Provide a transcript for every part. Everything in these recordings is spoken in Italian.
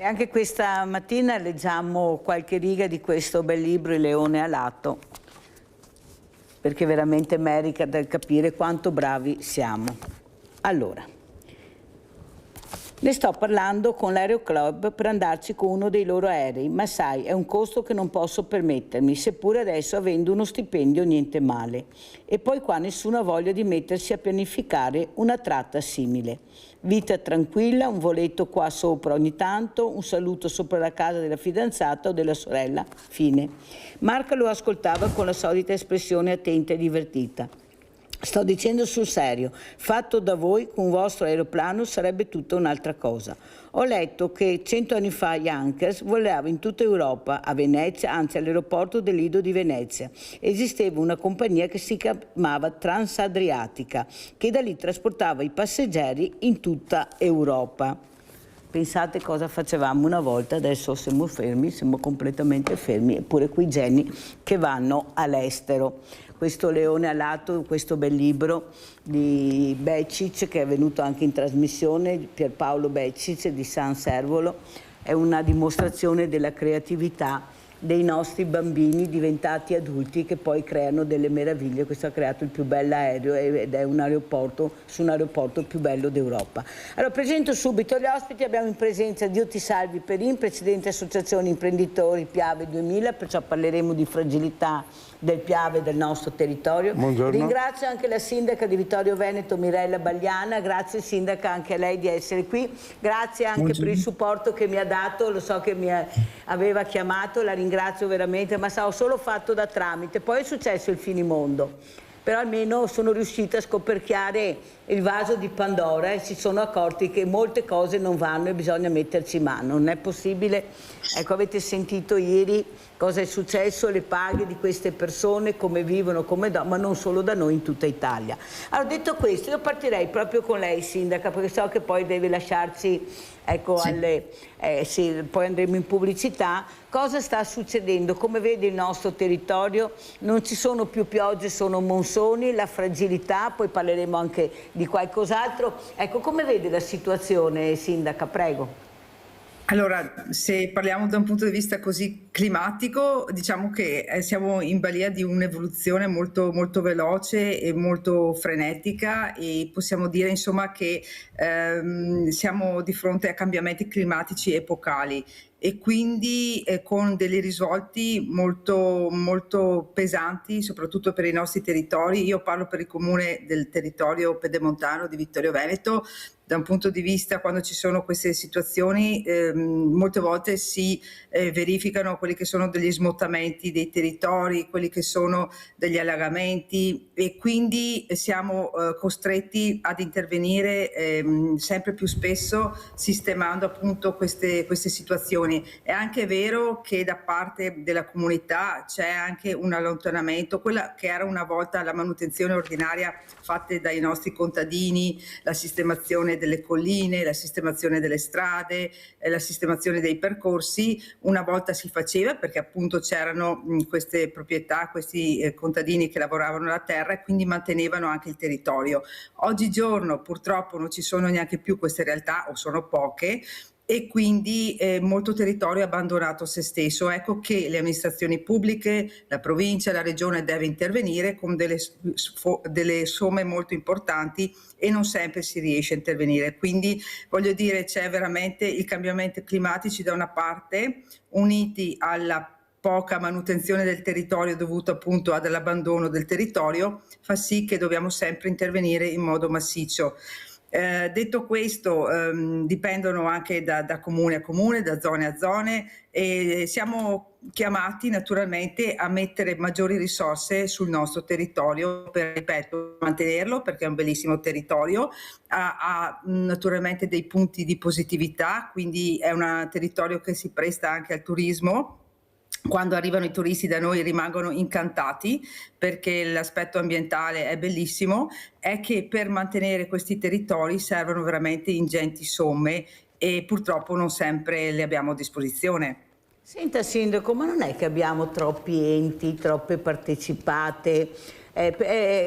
E anche questa mattina leggiamo qualche riga di questo bel libro, Il leone alato, perché veramente merita di capire quanto bravi siamo. Allora, ne sto parlando con l'Aeroclub per andarci con uno dei loro aerei, ma sai, è un costo che non posso permettermi, seppure adesso avendo uno stipendio niente male. E poi qua nessuno ha voglia di mettersi a pianificare una tratta simile. Vita tranquilla, un voletto qua sopra ogni tanto, un saluto sopra la casa della fidanzata o della sorella, fine. Marca lo ascoltava con la solita espressione attenta e divertita. Sto dicendo sul serio, fatto da voi con un vostro aeroplano sarebbe tutta un'altra cosa. Ho letto che 100 anni fa Junkers volava in tutta Europa, a Venezia, anzi all'aeroporto del Lido di Venezia. Esisteva una compagnia che si chiamava Transadriatica, che da lì trasportava i passeggeri in tutta Europa. Pensate cosa facevamo una volta, adesso siamo fermi, siamo completamente fermi, eppure quei geni che vanno all'estero. Questo leone alato, questo bel libro di Becic, che è venuto anche in trasmissione, Pierpaolo Becic di San Servolo, è una dimostrazione della creatività dei nostri bambini diventati adulti che poi creano delle meraviglie. Questo ha creato il più bell'aereo ed è un aeroporto, su un aeroporto più bello d'Europa. Allora presento subito gli ospiti, abbiamo in presenza Dio ti salvi Perin, presidente associazione imprenditori Piave 2000, perciò parleremo di fragilità del Piave, del nostro territorio. Buongiorno. Ringrazio anche la sindaca di Vittorio Veneto Mirella Bagliana, grazie sindaca anche a lei di essere qui, grazie anche per il supporto che mi ha dato, lo so che mi aveva chiamato, la ringrazio veramente, ma ho solo fatto da tramite, poi è successo il finimondo, però almeno sono riuscita a scoperchiare il vaso di Pandora e si sono accorti che molte cose non vanno e bisogna metterci mano, non è possibile. Ecco, avete sentito ieri cosa è successo, le paghe di queste persone, come vivono, ma non solo da noi, in tutta Italia. Allora, detto questo, io partirei proprio con lei, sindaca, perché so che poi deve lasciarci, ecco, sì. Poi andremo in pubblicità. Cosa sta succedendo? Come vede il nostro territorio? Non ci sono più piogge, sono monsoni, la fragilità, poi parleremo anche di qualcos'altro. Ecco, come vede la situazione, sindaca? Prego. Allora, se parliamo da un punto di vista così climatico, diciamo che siamo in balia di un'evoluzione molto, molto veloce e molto frenetica e possiamo dire insomma che siamo di fronte a cambiamenti climatici epocali e quindi con dei risvolti molto, molto pesanti, soprattutto per i nostri territori. Io parlo per il comune del territorio pedemontano di Vittorio Veneto. Da un punto di vista, quando ci sono queste situazioni, molte volte si verificano quelli che sono degli smottamenti dei territori, quelli che sono degli allagamenti e quindi siamo costretti ad intervenire sempre più spesso sistemando appunto queste situazioni. È anche vero che da parte della comunità c'è anche un allontanamento, quella che era una volta la manutenzione ordinaria fatta dai nostri contadini, la sistemazione delle colline, la sistemazione delle strade, la sistemazione dei percorsi, una volta si faceva perché appunto c'erano queste proprietà, questi contadini che lavoravano la terra e quindi mantenevano anche il territorio. Oggigiorno purtroppo non ci sono neanche più queste realtà o sono poche e quindi molto territorio è abbandonato a se stesso. Ecco che le amministrazioni pubbliche, la provincia, la regione deve intervenire con delle somme molto importanti e non sempre si riesce a intervenire. Quindi voglio dire, c'è veramente i cambiamenti climatici da una parte, uniti alla poca manutenzione del territorio dovuto appunto all'abbandono del territorio, fa sì che dobbiamo sempre intervenire in modo massiccio. Detto questo, dipendono anche da comune a comune, da zone a zone e siamo chiamati naturalmente a mettere maggiori risorse sul nostro territorio per, ripeto, mantenerlo perché è un bellissimo territorio, ha naturalmente dei punti di positività, quindi è un territorio che si presta anche al turismo. Quando arrivano i turisti da noi rimangono incantati perché l'aspetto ambientale è bellissimo, è che per mantenere questi territori servono veramente ingenti somme e purtroppo non sempre le abbiamo a disposizione. Senta sindaco, ma non è che abbiamo troppi enti, troppe partecipate,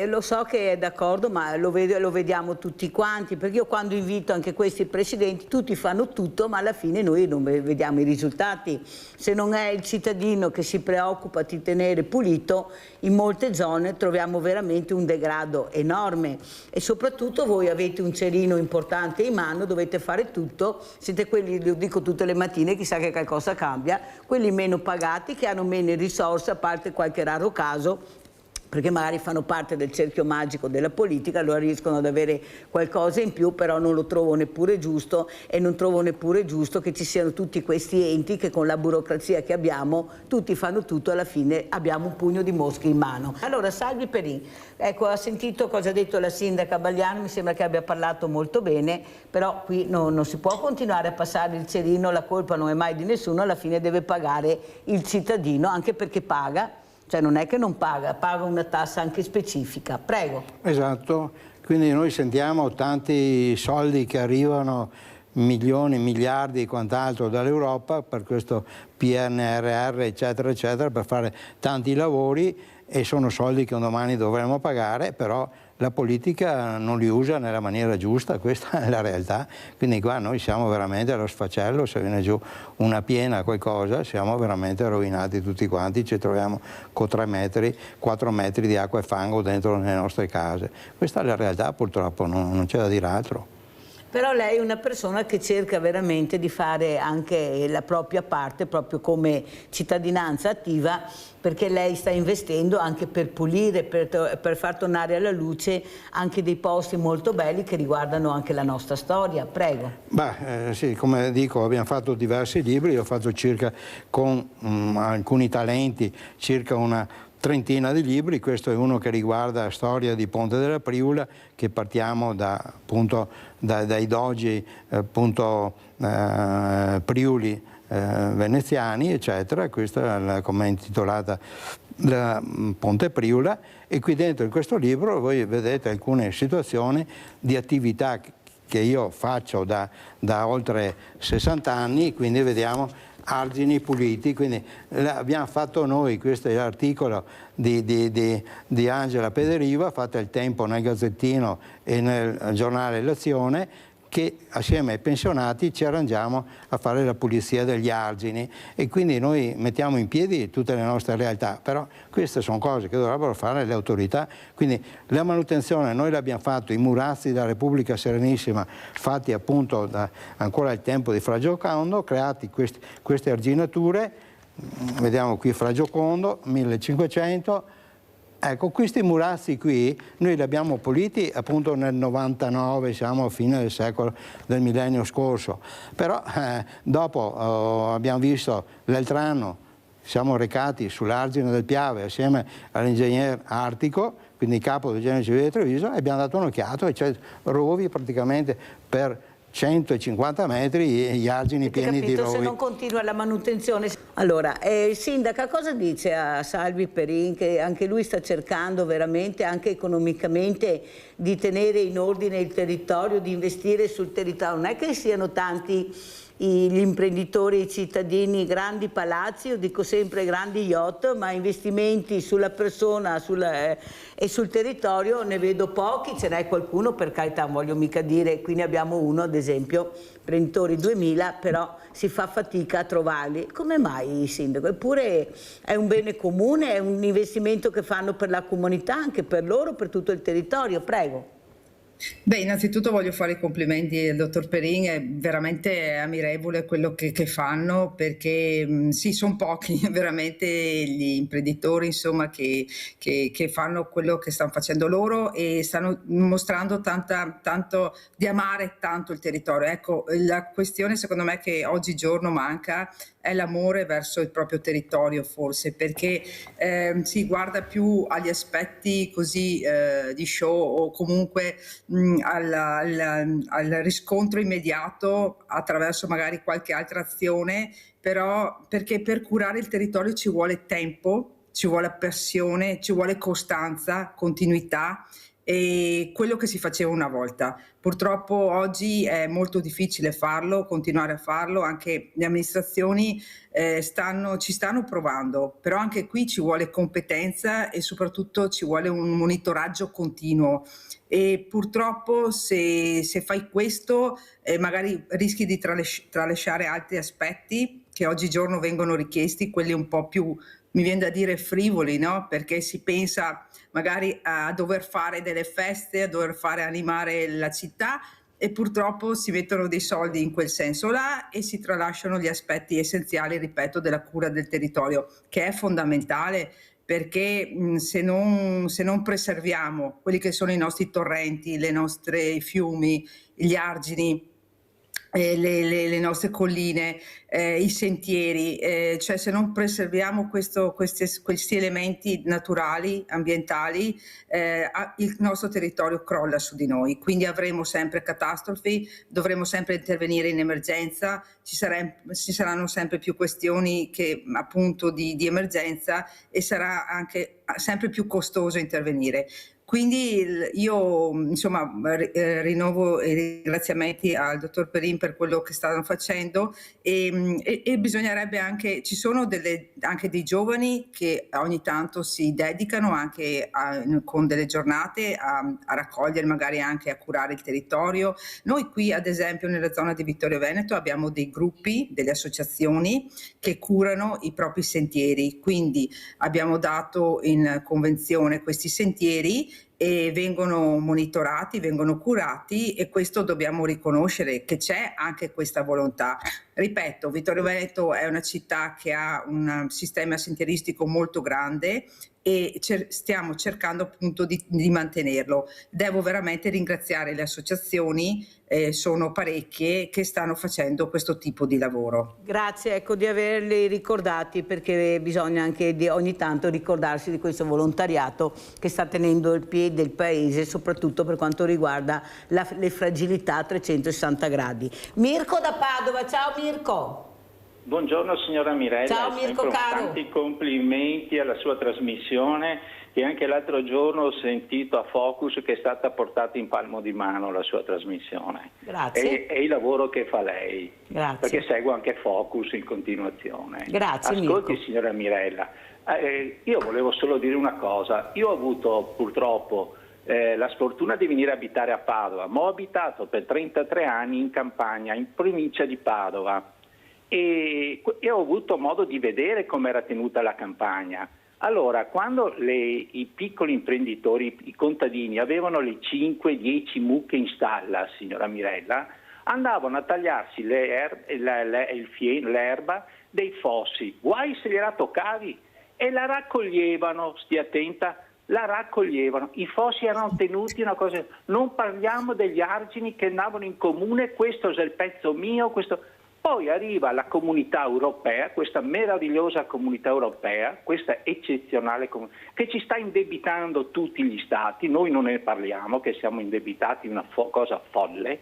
Lo so che è d'accordo, ma lo vediamo tutti quanti, perché io quando invito anche questi presidenti, tutti fanno tutto, ma alla fine noi non vediamo i risultati. Se non è il cittadino che si preoccupa di tenere pulito, in molte zone troviamo veramente un degrado enorme, e soprattutto voi avete un cerino importante in mano, dovete fare tutto, siete quelli, lo dico tutte le mattine, chissà che qualcosa cambia, quelli meno pagati, che hanno meno risorse, a parte qualche raro caso, perché magari fanno parte del cerchio magico della politica, allora riescono ad avere qualcosa in più, però non lo trovo neppure giusto, e non trovo neppure giusto che ci siano tutti questi enti che con la burocrazia che abbiamo, tutti fanno tutto, alla fine abbiamo un pugno di mosche in mano. Allora, Salvi Perin, ecco, ha sentito cosa ha detto la sindaca Bagliano, mi sembra che abbia parlato molto bene, però qui non si può continuare a passare il cerino, la colpa non è mai di nessuno, alla fine deve pagare il cittadino, anche perché paga. Cioè non è che non paga, paga una tassa anche specifica. Prego. Esatto, quindi noi sentiamo tanti soldi che arrivano, milioni, miliardi e quant'altro dall'Europa per questo PNRR eccetera eccetera, per fare tanti lavori, e sono soldi che un domani dovremo pagare, però la politica non li usa nella maniera giusta, questa è la realtà. Quindi qua noi siamo veramente allo sfacelo, se viene giù una piena qualcosa siamo veramente rovinati tutti quanti, ci troviamo con 3 metri, 4 metri di acqua e fango dentro le nostre case. Questa è la realtà, purtroppo non c'è da dire altro. Però lei è una persona che cerca veramente di fare anche la propria parte, proprio come cittadinanza attiva, perché lei sta investendo anche per pulire, per far tornare alla luce anche dei posti molto belli che riguardano anche la nostra storia. Prego. Sì, come dico, abbiamo fatto diversi libri, io ho fatto circa, con alcuni talenti, circa una trentina di libri. Questo è uno che riguarda la storia di Ponte della Priula, che partiamo dai dogi Priuli veneziani eccetera. Questa è come è intitolata Ponte Priula, e qui dentro in questo libro voi vedete alcune situazioni di attività che io faccio da oltre 60 anni, quindi vediamo argini puliti, quindi abbiamo fatto noi, questo è l'articolo di Angela Pederiva, fatto il Tempo nel Gazzettino e nel giornale L'Azione, che assieme ai pensionati ci arrangiamo a fare la pulizia degli argini, e quindi noi mettiamo in piedi tutte le nostre realtà, però queste sono cose che dovrebbero fare le autorità. Quindi la manutenzione noi l'abbiamo fatto, i murazzi della Repubblica Serenissima fatti appunto ancora al tempo di Fra Giocondo, creati queste arginature, vediamo qui Fra Giocondo 1500. Ecco, questi murazzi qui noi li abbiamo puliti appunto nel 99, siamo a fine del secolo, del millennio scorso, però dopo abbiamo visto l'altro anno, siamo recati sull'argine del Piave assieme all'ingegner Artico, quindi capo del Genio Civile di Treviso, e abbiamo dato un'occhiata e c'è rovi praticamente per 150 metri, gli argini pieni di rovi. Se non continua la manutenzione. Allora, sindaca, cosa dice a Salvi Perin, che anche lui sta cercando veramente, anche economicamente, di tenere in ordine il territorio, di investire sul territorio? Non è che siano tanti gli imprenditori, i cittadini, grandi palazzi, io dico sempre grandi yacht, ma investimenti sulla persona e sul territorio ne vedo pochi. Ce n'è qualcuno, per carità, non voglio mica dire, qui ne abbiamo uno ad esempio, Imprenditori 2000, però si fa fatica a trovarli. Come mai, sindaco? Eppure è un bene comune, è un investimento che fanno per la comunità, anche per loro, per tutto il territorio. Prego. Beh, innanzitutto voglio fare i complimenti al dottor Perin, è veramente ammirevole quello che fanno, perché sì, sono pochi veramente gli imprenditori, insomma, che fanno quello che stanno facendo loro e stanno mostrando tanto di amare tanto il territorio. Ecco, la questione secondo me che oggigiorno manca è l'amore verso il proprio territorio, forse, perché si guarda più agli aspetti così di show, o comunque al riscontro immediato attraverso magari qualche altra azione, però perché per curare il territorio ci vuole tempo, ci vuole passione, ci vuole costanza, continuità, e quello che si faceva una volta. Purtroppo oggi è molto difficile farlo, continuare a farlo, anche le amministrazioni ci stanno provando, però anche qui ci vuole competenza e soprattutto ci vuole un monitoraggio continuo. E purtroppo se fai questo magari rischi di tralasciare altri aspetti che oggigiorno vengono richiesti, quelli un po' più, mi viene da dire, frivoli, no? Perché si pensa magari a dover fare delle feste, a dover fare animare la città, e purtroppo si mettono dei soldi in quel senso là e si tralasciano gli aspetti essenziali, ripeto, della cura del territorio, che è fondamentale, perché se non preserviamo quelli che sono i nostri torrenti, le nostre fiumi, gli argini, le nostre colline, i sentieri, cioè se non preserviamo questi elementi naturali, ambientali, il nostro territorio crolla su di noi, quindi avremo sempre catastrofi, dovremo sempre intervenire in emergenza, ci saranno sempre più questioni che appunto di emergenza, e sarà anche sempre più costoso intervenire. Quindi io insomma rinnovo i ringraziamenti al dottor Perin per quello che stanno facendo, e bisognerebbe anche, ci sono anche dei giovani che ogni tanto si dedicano anche con delle giornate a raccogliere, magari anche a curare il territorio. Noi qui ad esempio nella zona di Vittorio Veneto abbiamo dei gruppi, delle associazioni che curano i propri sentieri, quindi abbiamo dato in convenzione questi sentieri e vengono monitorati, vengono curati, e questo dobbiamo riconoscere che c'è anche questa volontà. Ripeto, Vittorio Veneto è una città che ha un sistema sentieristico molto grande e stiamo cercando appunto di mantenerlo. Devo veramente ringraziare le associazioni, sono parecchie, che stanno facendo questo tipo di lavoro. Grazie, ecco, di averli ricordati, perché bisogna anche ogni tanto ricordarsi di questo volontariato che sta tenendo il piede il paese, soprattutto per quanto riguarda le fragilità a 360 gradi. Mirko da Padova, ciao Mirko. Buongiorno signora Mirella. Ciao Mirko caro. Tanti complimenti alla sua trasmissione, che anche l'altro giorno ho sentito a Focus che è stata portata in palmo di mano la sua trasmissione. Grazie. E il lavoro che fa lei. Grazie. Perché seguo anche Focus in continuazione. Grazie Ascolti Mirko. signora Mirella, io volevo solo dire una cosa. Io ho avuto purtroppo la sfortuna di venire a abitare a Padova, ma ho abitato per 33 anni in campagna, in provincia di Padova. E ho avuto modo di vedere come era tenuta la campagna. Allora, quando i piccoli imprenditori, i contadini, avevano le 5-10 mucche in stalla, signora Mirella, andavano a tagliarsi l'erba dei fossi, guai se gliela toccavi, e la raccoglievano, stia attenta, la raccoglievano. I fossi erano tenuti una cosa, non parliamo degli argini che andavano in comune, questo è il pezzo mio, questo. Poi arriva la comunità europea, questa meravigliosa comunità europea, questa eccezionale che ci sta indebitando tutti gli stati, noi non ne parliamo che siamo indebitati, una cosa folle.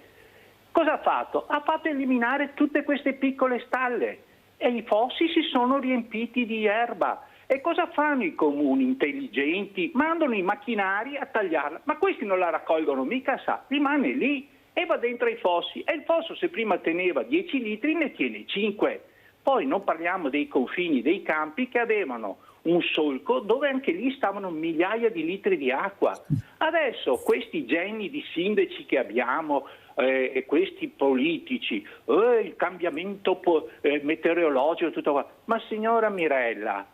Cosa ha fatto? Ha fatto eliminare tutte queste piccole stalle e i fossi si sono riempiti di erba. E cosa fanno i comuni intelligenti? Mandano i macchinari a tagliarla, ma questi non la raccolgono mica, rimane lì e va dentro i fossi, e il fosso se prima teneva 10 litri ne tiene 5. Poi non parliamo dei confini dei campi che avevano un solco dove anche lì stavano migliaia di litri di acqua. Adesso questi geni di sindaci che abbiamo e questi politici, il cambiamento meteorologico, tutto qua. Ma signora Mirella,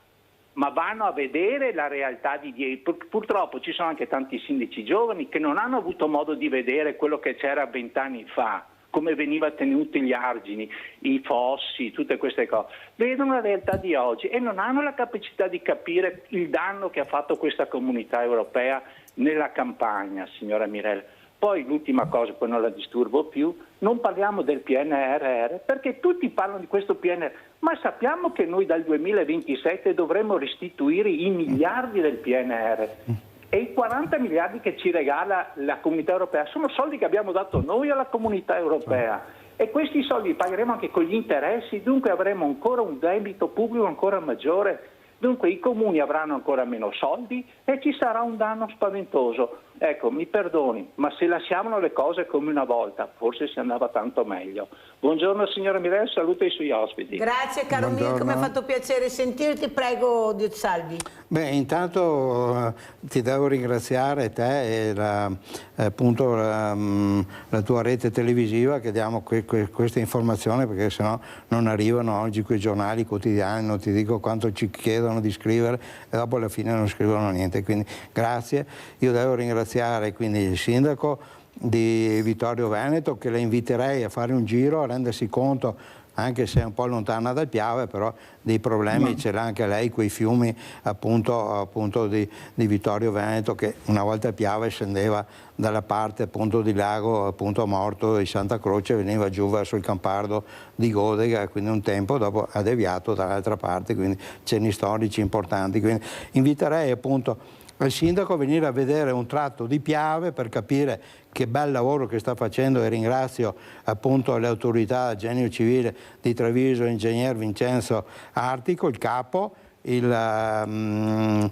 ma vanno a vedere la realtà di dietro. Purtroppo ci sono anche tanti sindaci giovani che non hanno avuto modo di vedere quello che c'era 20 anni fa, come veniva tenuti gli argini, i fossi, tutte queste cose. Vedono la realtà di oggi e non hanno la capacità di capire il danno che ha fatto questa comunità europea nella campagna, signora Mirella. Poi l'ultima cosa, poi non la disturbo più, non parliamo del PNRR, perché tutti parlano di questo PNRR, ma sappiamo che noi dal 2027 dovremo restituire i miliardi del PNRR e i 40 miliardi che ci regala la Comunità Europea sono soldi che abbiamo dato noi alla Comunità Europea, e questi soldi li pagheremo anche con gli interessi, dunque avremo ancora un debito pubblico ancora maggiore. Dunque i comuni avranno ancora meno soldi e ci sarà un danno spaventoso. Ecco, mi perdoni, ma se lasciavano le cose come una volta, forse si andava tanto meglio. Buongiorno signora Mirel, saluto i suoi ospiti. Grazie caro Mirko, mi ha fatto piacere sentirti, prego Dio ti salvi. Beh, intanto ti devo ringraziare te e appunto la tua rete televisiva che diamo queste informazioni, perché sennò non arrivano oggi quei giornali quotidiani, non ti dico quanto ci chiedono di scrivere e dopo alla fine non scrivono niente, quindi grazie. Io devo ringraziare quindi il sindaco di Vittorio Veneto, che la inviterei a fare un giro, a rendersi conto, anche se è un po' lontana dal Piave, però dei problemi ce l'ha anche lei, quei fiumi appunto di Vittorio Veneto, che una volta a Piave scendeva dalla parte appunto di Lago appunto Morto di Santa Croce, veniva giù verso il Campardo di Godega, quindi un tempo dopo ha deviato dall'altra parte, quindi cenni storici importanti. Quindi inviterei appunto il sindaco a venire a vedere un tratto di Piave per capire che bel lavoro che sta facendo, e ringrazio appunto le autorità, Genio Civile di Treviso, ingegner Vincenzo Artico, il capo, il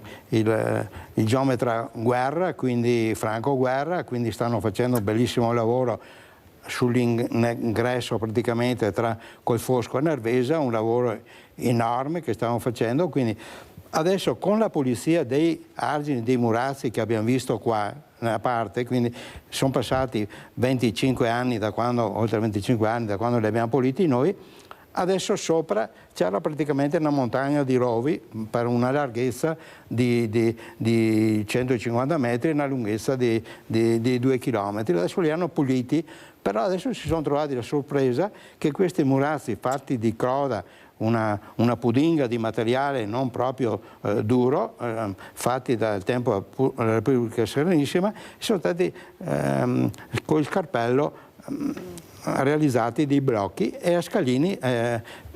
geometra Guerra, quindi Franco Guerra, quindi stanno facendo un bellissimo lavoro sull'ingresso praticamente tra Colfosco e Nervesa, un lavoro enorme che stiamo facendo, quindi adesso con la pulizia dei argini, dei murazzi che abbiamo visto qua nella parte, quindi sono passati 25 anni da quando, oltre 25 anni da quando li abbiamo puliti noi, adesso sopra c'era praticamente una montagna di rovi per una larghezza di 150 metri e una lunghezza di 2 chilometri. Adesso li hanno puliti, però adesso si sono trovati la sorpresa che questi murazzi fatti di croda, una pudinga di materiale non proprio duro, fatti dal tempo della Repubblica Serenissima, sono stati con il scarpello realizzati dei blocchi, e a Scalini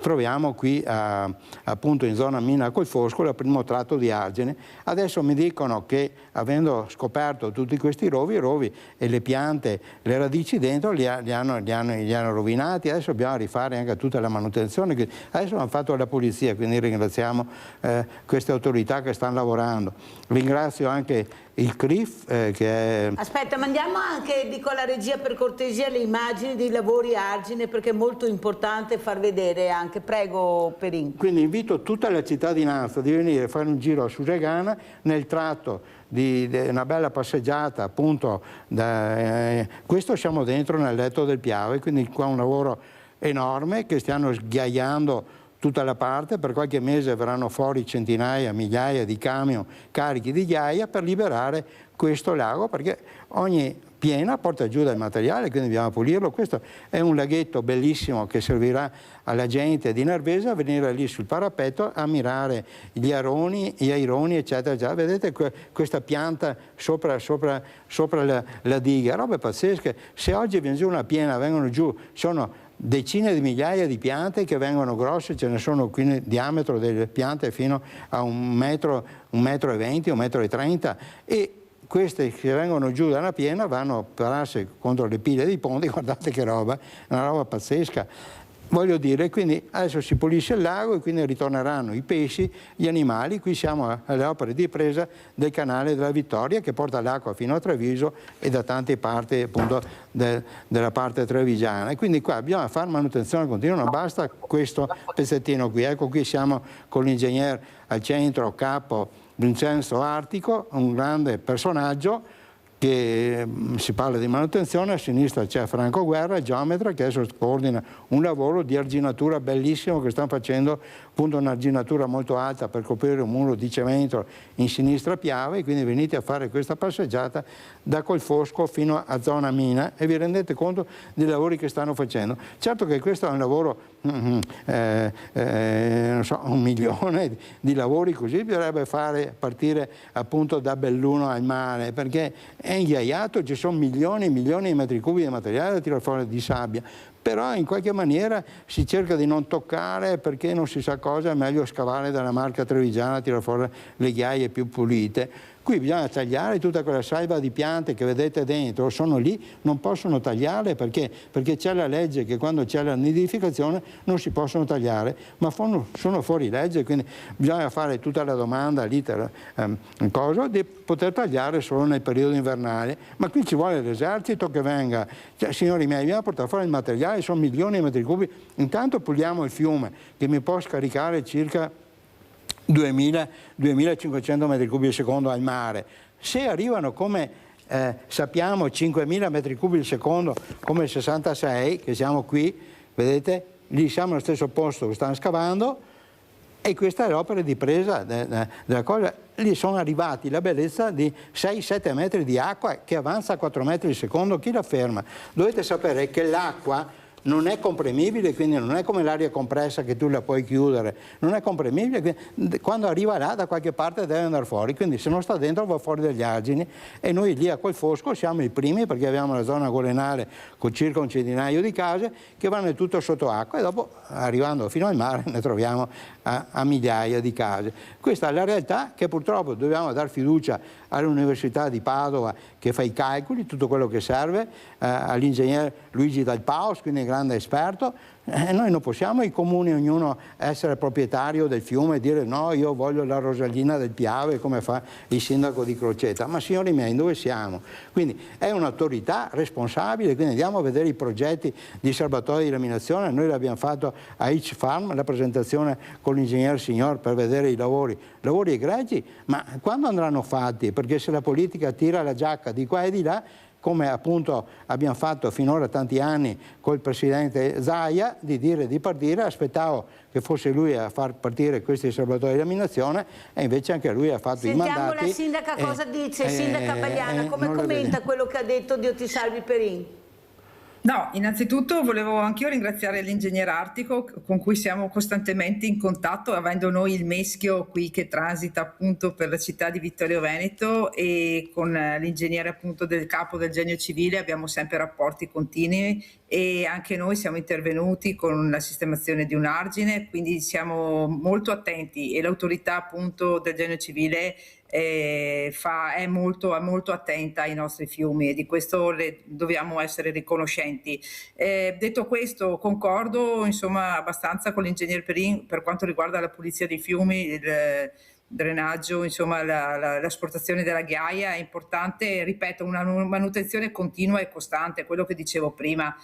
troviamo qui appunto in zona Mina Colfosco il primo tratto di argine. Adesso mi dicono che, avendo scoperto tutti questi rovi e le piante, le radici dentro, li hanno rovinati. Adesso dobbiamo rifare anche tutta la manutenzione. Adesso hanno fatto la pulizia, quindi ringraziamo queste autorità che stanno lavorando. Ringrazio anche il CRIF che è... Aspetta, mandiamo anche, dico alla regia per cortesia, le immagini dei lavori argine, perché è molto importante far vedere anche. Prego Perin. Quindi invito tutta la cittadinanza di venire a fare un giro a Susegana nel tratto di una bella passeggiata, appunto, questo siamo dentro nel letto del Piave, quindi qua un lavoro enorme che stiamo sghiaiando tutta la parte. Per qualche mese verranno fuori centinaia, migliaia di camion carichi di ghiaia per liberare questo lago, perché ogni piena porta giù del materiale, quindi dobbiamo pulirlo. Questo è un laghetto bellissimo che servirà alla gente di Nervesa a venire lì sul parapetto a ammirare gli aironi, eccetera, eccetera. Vedete questa pianta sopra la diga, robe pazzesche. Se oggi viene giù una piena, vengono giù, sono decine di migliaia di piante che vengono grosse, ce ne sono qui nel diametro delle piante fino a 1,20 metro, 1,20 metri, 1,30 metri, e queste che vengono giù da una piena vanno a pararsi contro le pile dei ponti. Guardate che roba, una roba pazzesca. Voglio dire, quindi adesso si pulisce il lago e quindi ritorneranno i pesci, gli animali. Qui siamo alle opere di presa del canale della Vittoria, che porta l'acqua fino a Treviso e da tante parti appunto della parte trevigiana, e quindi qua bisogna fare manutenzione continua, non basta questo pezzettino qui. Ecco, qui siamo con l'ingegner al centro, capo Vincenzo Artico, un grande personaggio che si parla di manutenzione. A sinistra c'è Franco Guerra, geometra, che adesso coordina un lavoro di arginatura bellissimo che stanno facendo, appunto un'arginatura molto alta per coprire un muro di cemento in sinistra Piave, quindi venite a fare questa passeggiata da Colfosco fino a zona Mina e vi rendete conto dei lavori che stanno facendo. Certo che questo è un lavoro, non so, 1 milione di lavori così bisognerebbe fare partire appunto da Belluno al mare, perché è inghiaiato, ci sono milioni e milioni di metri cubi di materiale da tirare fuori di sabbia, però in qualche maniera si cerca di non toccare, perché non si sa cosa, è meglio scavare dalla Marca trevigiana, tirare fuori le ghiaie più pulite. Qui bisogna tagliare tutta quella salva di piante che vedete dentro, sono lì, non possono tagliare perché c'è la legge che quando c'è la nidificazione non si possono tagliare, ma sono fuori legge, quindi bisogna fare tutta la domanda, l'iter, di poter tagliare solo nel periodo invernale. Ma qui ci vuole l'esercito che venga, cioè, signori miei, bisogna portare fuori il materiale, sono milioni di metri cubi, intanto puliamo il fiume che mi può scaricare circa 2.500 metri cubi al secondo al mare. Se arrivano come sappiamo 5.000 metri cubi al secondo come il 66, che siamo qui, vedete, lì siamo allo stesso posto che stanno scavando, e questa è l'opera di presa della cosa. Lì sono arrivati la bellezza di 6-7 metri di acqua che avanza a 4 metri al secondo, chi la ferma? Dovete sapere che l'acqua non è comprimibile, quindi non è come l'aria compressa che tu la puoi chiudere, non è comprimibile, quando arriva là da qualche parte deve andare fuori, quindi se non sta dentro va fuori dagli argini, e noi lì a quel fosco siamo i primi perché abbiamo la zona golenale con circa un centinaio di case che vanno tutto sotto acqua, e dopo arrivando fino al mare ne troviamo a migliaia di case. Questa è la realtà che purtroppo dobbiamo dar fiducia all'Università di Padova che fa i calcoli, tutto quello che serve, all'ingegnere Luigi Dal Paus, quindi un grande esperto. Noi non possiamo, i comuni, ognuno essere proprietario del fiume e dire no, io voglio la Rosallina del Piave come fa il sindaco di Crocetta. Ma signori miei, dove siamo? Quindi è un'autorità responsabile, quindi andiamo a vedere i progetti di serbatoio di laminazione. Noi l'abbiamo fatto a H Farm, la presentazione con l'ingegner Signor per vedere i lavori egregi, ma quando andranno fatti? Perché se la politica tira la giacca di qua e di là, come appunto abbiamo fatto finora tanti anni col presidente Zaia, di partire, aspettavo che fosse lui a far partire questi serbatoi di laminazione, e invece anche lui ha fatto i mandati. Sentiamo la sindaca cosa dice, sindaca Bagliana, come commenta quello che ha detto Diotisalvi Perin? No, innanzitutto volevo anch'io ringraziare l'ingegner Artico con cui siamo costantemente in contatto, avendo noi il Meschio qui che transita appunto per la città di Vittorio Veneto, e con l'ingegnere appunto del capo del Genio Civile abbiamo sempre rapporti continui, e anche noi siamo intervenuti con la sistemazione di un argine, quindi siamo molto attenti, e l'autorità appunto del Genio Civile è molto attenta ai nostri fiumi, e di questo dobbiamo essere riconoscenti. Detto questo, concordo insomma abbastanza con l'ingegner Perin per quanto riguarda la pulizia dei fiumi, il drenaggio, insomma l'asportazione della ghiaia è importante, ripeto, una manutenzione continua e costante, quello che dicevo prima.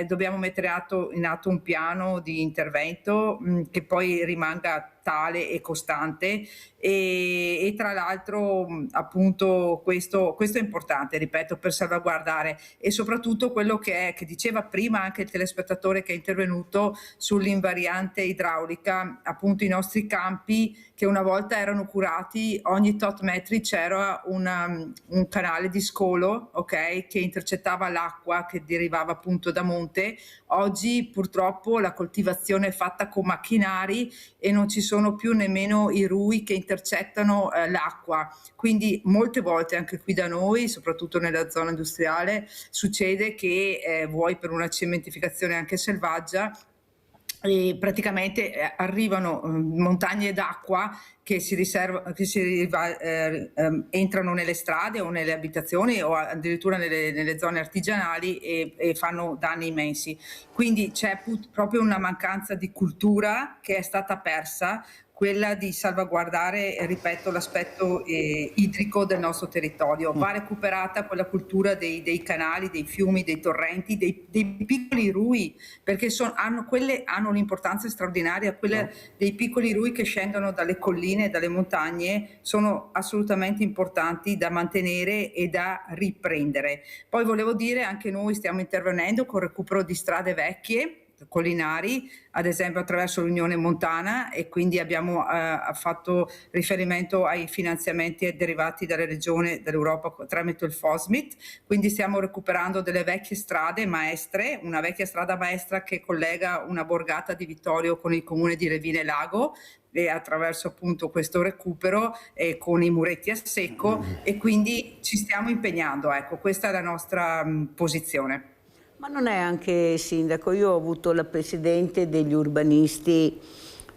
Dobbiamo mettere in atto un piano di intervento che poi rimanga tale e costante, e tra l'altro appunto questo è importante, ripeto, per salvaguardare, e soprattutto quello che diceva prima anche il telespettatore che è intervenuto sull'invariante idraulica, appunto i nostri campi che una volta erano curati, ogni tot metri c'era un canale di scolo, ok, che intercettava l'acqua che derivava appunto da monte. Oggi purtroppo la coltivazione è fatta con macchinari e non ci sono più nemmeno i rui che intercettano l'acqua, quindi molte volte anche qui da noi, soprattutto nella zona industriale, succede che vuoi per una cementificazione anche selvaggia, e praticamente arrivano montagne d'acqua che entrano nelle strade o nelle abitazioni o addirittura nelle zone artigianali e fanno danni immensi. Quindi c'è proprio una mancanza di cultura che è stata persa, quella di salvaguardare, ripeto, l'aspetto idrico del nostro territorio. Va recuperata quella cultura dei canali, dei fiumi, dei torrenti, dei piccoli rui, perché quelle hanno un'importanza straordinaria, quelle dei piccoli rui che scendono dalle colline, dalle montagne, sono assolutamente importanti da mantenere e da riprendere. Poi volevo dire, anche noi stiamo intervenendo con il recupero di strade vecchie, collinari, ad esempio attraverso l'Unione Montana, e quindi abbiamo fatto riferimento ai finanziamenti derivati dalle regioni dell'Europa tramite il FOSMIT, quindi stiamo recuperando delle vecchie strade maestre, una vecchia strada maestra che collega una borgata di Vittorio con il comune di Revine Lago, e attraverso appunto questo recupero con i muretti a secco, e quindi ci stiamo impegnando, ecco, questa è la nostra posizione. Ma non è anche, sindaco, io ho avuto la presidente degli urbanisti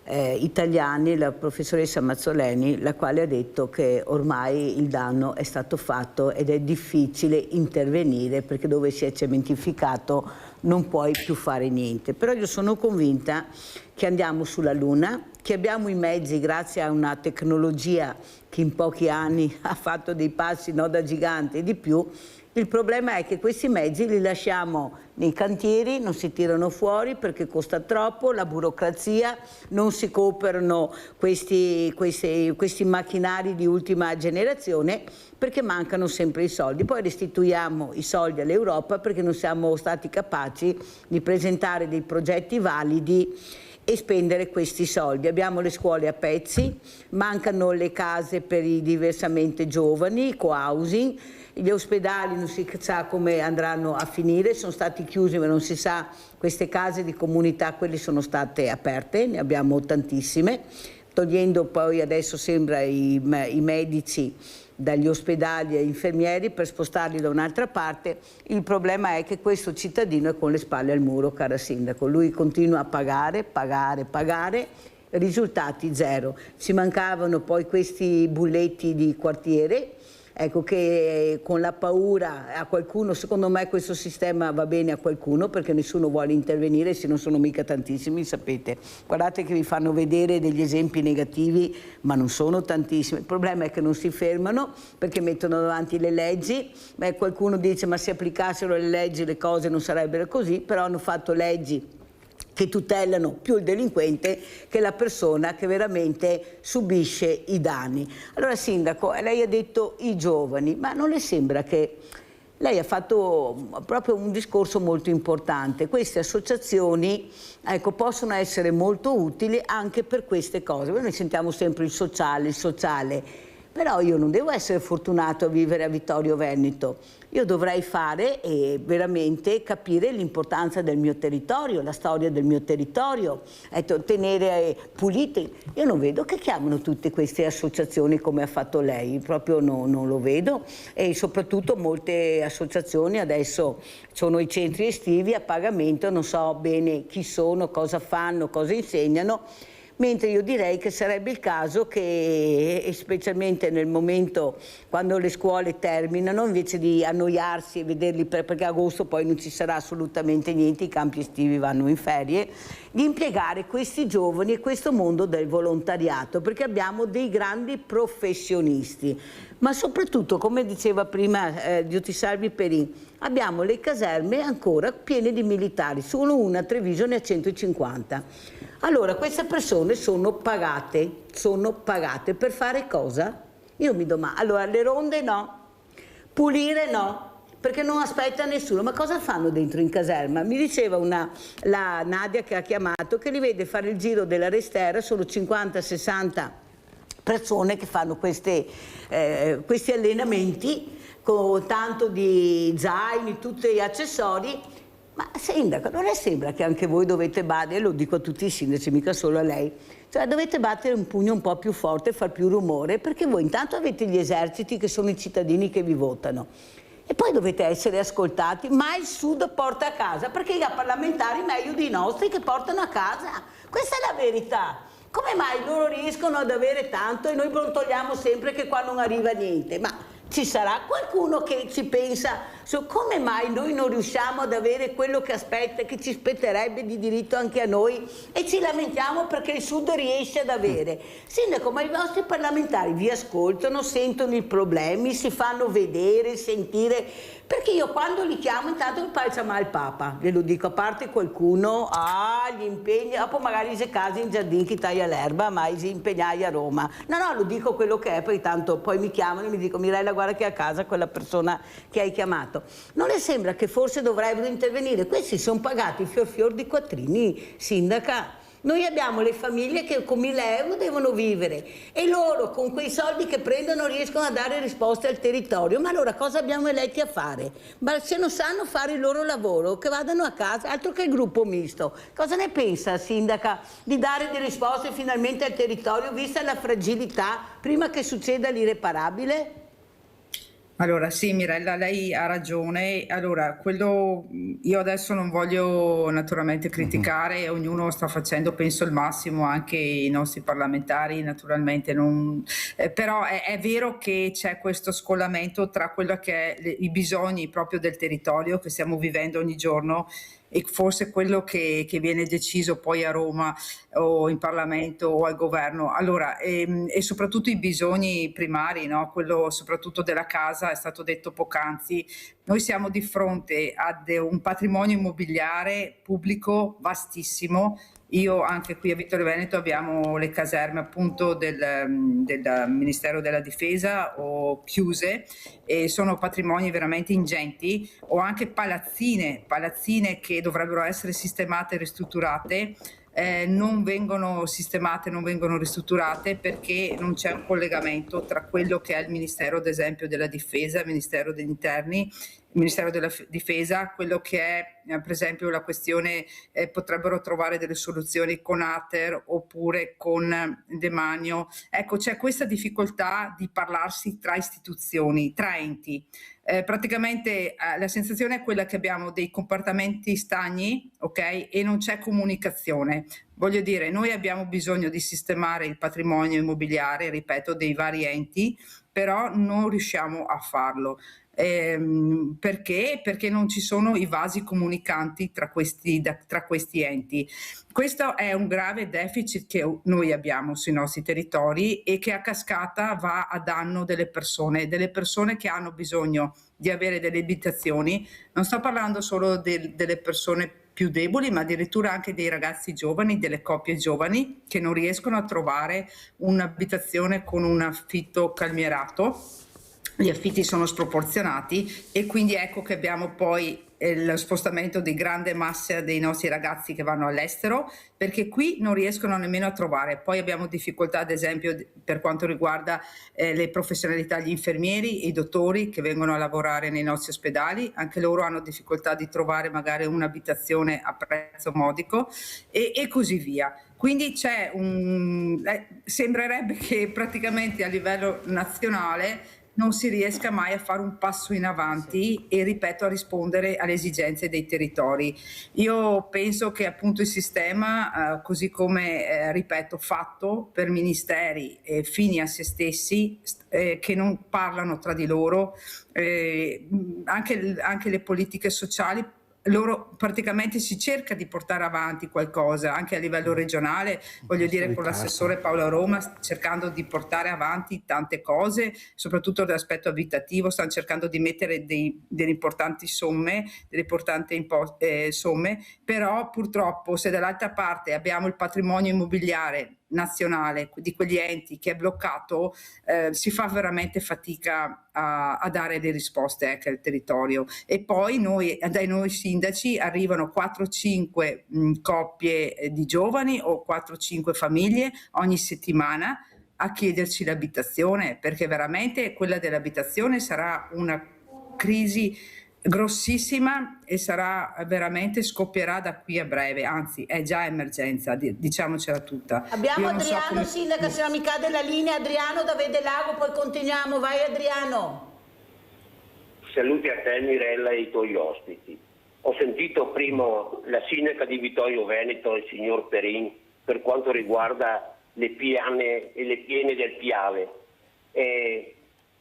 italiani, la professoressa Mazzoleni, la quale ha detto che ormai il danno è stato fatto ed è difficile intervenire perché dove si è cementificato non puoi più fare niente. Però io sono convinta che andiamo sulla Luna, che abbiamo i mezzi grazie a una tecnologia che in pochi anni ha fatto dei passi da gigante e di più. Il problema è che questi mezzi li lasciamo nei cantieri, non si tirano fuori perché costa troppo, la burocrazia, non si cooperano questi macchinari di ultima generazione perché mancano sempre i soldi. Poi restituiamo i soldi all'Europa perché non siamo stati capaci di presentare dei progetti validi e spendere questi soldi. Abbiamo le scuole a pezzi, mancano le case per i diversamente giovani, i co-housing, gli ospedali non si sa come andranno a finire, sono stati chiusi ma non si sa, queste case di comunità, quelle sono state aperte, ne abbiamo tantissime, togliendo poi adesso sembra i medici dagli ospedali e infermieri per spostarli da un'altra parte. Il problema è che questo cittadino è con le spalle al muro, cara sindaco, lui continua a pagare, risultati zero. Ci mancavano poi questi bulletti di quartiere, ecco, che con la paura a qualcuno, secondo me questo sistema va bene a qualcuno perché nessuno vuole intervenire, se non sono mica tantissimi, sapete. Guardate che vi fanno vedere degli esempi negativi, ma non sono tantissimi. Il problema è che non si fermano perché mettono davanti le leggi. Qualcuno dice ma se applicassero le leggi le cose non sarebbero così, però hanno fatto leggi che tutelano più il delinquente che la persona che veramente subisce i danni. Allora sindaco, lei ha detto i giovani, ma non le sembra che lei ha fatto proprio un discorso molto importante? Queste associazioni, ecco, possono essere molto utili anche per queste cose. Noi sentiamo sempre il sociale, però io non devo essere fortunato a vivere a Vittorio Veneto. Io dovrei fare e veramente capire l'importanza del mio territorio, la storia del mio territorio, tenere pulite. Io non vedo che chiamano tutte queste associazioni come ha fatto lei, proprio non lo vedo, e soprattutto molte associazioni adesso sono i centri estivi a pagamento, non so bene chi sono, cosa fanno, cosa insegnano. Mentre io direi che sarebbe il caso che, specialmente nel momento quando le scuole terminano, invece di annoiarsi e vederli perché agosto poi non ci sarà assolutamente niente, i campi estivi vanno in ferie, di impiegare questi giovani e questo mondo del volontariato, perché abbiamo dei grandi professionisti. Ma soprattutto, come diceva prima Diotisalvi Perin, abbiamo le caserme ancora piene di militari, solo una a Treviso ne ha 150. Allora, queste persone sono pagate per fare cosa? Io mi domando, allora le ronde no, pulire no, perché non aspetta nessuno, ma cosa fanno dentro in caserma? Mi diceva la Nadia che ha chiamato che li vede fare il giro della Restera, sono 50-60 persone che fanno questi allenamenti con tanto di zaini, tutti gli accessori. Ma sindaco, non le sembra che anche voi dovete battere, lo dico a tutti i sindaci, mica solo a lei, cioè dovete battere un pugno un po' più forte, far più rumore, perché voi intanto avete gli eserciti che sono i cittadini che vi votano e poi dovete essere ascoltati, ma il Sud porta a casa, perché hi ha parlamentari meglio dei nostri che portano a casa, questa è la verità. Come mai loro riescono ad avere tanto e noi brontoliamo sempre che qua non arriva niente? Ma ci sarà qualcuno che ci pensa su come mai noi non riusciamo ad avere quello che ci spetterebbe di diritto anche a noi e ci lamentiamo perché il Sud riesce ad avere. Sindaco, ma i vostri parlamentari vi ascoltano, sentono i problemi, si fanno vedere, sentire, perché io quando li chiamo intanto mi pare mai il Papa, glielo dico, a parte qualcuno, gli impegni, dopo magari se casi in giardino chi taglia l'erba, ma si impegnai a Roma. No, lo dico quello che è, poi tanto poi mi chiamano e mi dicono Mirella guarda che è a casa quella persona che hai chiamato. Non le sembra che forse dovrebbero intervenire? Questi sono pagati fior di quattrini, sindaca. Noi abbiamo le famiglie che con 1.000 euro devono vivere e loro con quei soldi che prendono riescono a dare risposte al territorio. Ma allora cosa abbiamo eletti a fare? Ma se non sanno fare il loro lavoro, che vadano a casa, altro che il gruppo misto. Cosa ne pensa, sindaca, di dare delle risposte finalmente al territorio, vista la fragilità, prima che succeda l'irreparabile? Allora, sì, Mirella, lei ha ragione. Allora, quello io adesso non voglio naturalmente criticare, ognuno sta facendo, penso, il massimo, anche i nostri parlamentari, naturalmente, però è vero che c'è questo scollamento tra quello che è i bisogni proprio del territorio che stiamo vivendo ogni giorno e forse quello che viene deciso poi a Roma o in Parlamento o al governo. Allora, e soprattutto i bisogni primari, no? Quello soprattutto della casa, è stato detto poc'anzi. Noi siamo di fronte a un patrimonio immobiliare pubblico vastissimo. Io anche qui a Vittorio Veneto abbiamo le caserme appunto del Ministero della Difesa o chiuse, e sono patrimoni veramente ingenti, o anche palazzine che dovrebbero essere sistemate e ristrutturate. Non vengono sistemate, non vengono ristrutturate perché non c'è un collegamento tra quello che è il Ministero, ad esempio, della Difesa, il Ministero degli Interni, il Ministero della Difesa, quello che è per esempio la questione, potrebbero trovare delle soluzioni con Ater oppure con Demanio. Ecco, c'è questa difficoltà di parlarsi tra istituzioni, tra enti. Praticamente la sensazione è quella che abbiamo dei comportamenti stagni, ok? E non c'è comunicazione. Voglio dire, noi abbiamo bisogno di sistemare il patrimonio immobiliare, ripeto, dei vari enti, però non riusciamo a farlo. Perché? Perché non ci sono i vasi comunicanti tra questi enti. Questo è un grave deficit che noi abbiamo sui nostri territori e che a cascata va a danno delle persone che hanno bisogno di avere delle abitazioni. Non sto parlando solo delle persone più deboli, ma addirittura anche dei ragazzi giovani, delle coppie giovani che non riescono a trovare un'abitazione con un affitto calmierato. Gli affitti sono sproporzionati e quindi ecco che abbiamo poi lo spostamento di grande massa dei nostri ragazzi che vanno all'estero, perché qui non riescono nemmeno a trovare. Poi abbiamo difficoltà, ad esempio, per quanto riguarda le professionalità, gli infermieri e i dottori che vengono a lavorare nei nostri ospedali, anche loro hanno difficoltà di trovare magari un'abitazione a prezzo modico e così via. Quindi c'è sembrerebbe che praticamente a livello nazionale non si riesca mai a fare un passo in avanti e, ripeto, a rispondere alle esigenze dei territori. Io penso che appunto il sistema, così come, ripeto, fatto per ministeri fini a se stessi, che non parlano tra di loro, anche le politiche sociali, loro praticamente si cerca di portare avanti qualcosa anche a livello regionale, voglio dire, con l'assessore Paolo Roma cercando di portare avanti tante cose, soprattutto dall'aspetto abitativo, stanno cercando di mettere delle importanti somme, però purtroppo se dall'altra parte abbiamo il patrimonio immobiliare nazionale di quegli enti che è bloccato, si fa veramente fatica a dare delle risposte anche al territorio. E poi dai noi sindaci arrivano 4-5 coppie di giovani o 4-5 famiglie ogni settimana a chiederci l'abitazione, perché veramente quella dell'abitazione sarà una crisi grossissima e scoppierà da qui a breve, anzi è già emergenza, diciamocela tutta. Abbiamo Adriano, sindaca, se non mi cade la linea. Adriano da Vedelago, poi continuiamo. Vai Adriano. Saluti a te Mirella e ai tuoi ospiti. Ho sentito prima la sindaca di Vittorio Veneto, il signor Perin, per quanto riguarda le piane e le piene del Piave.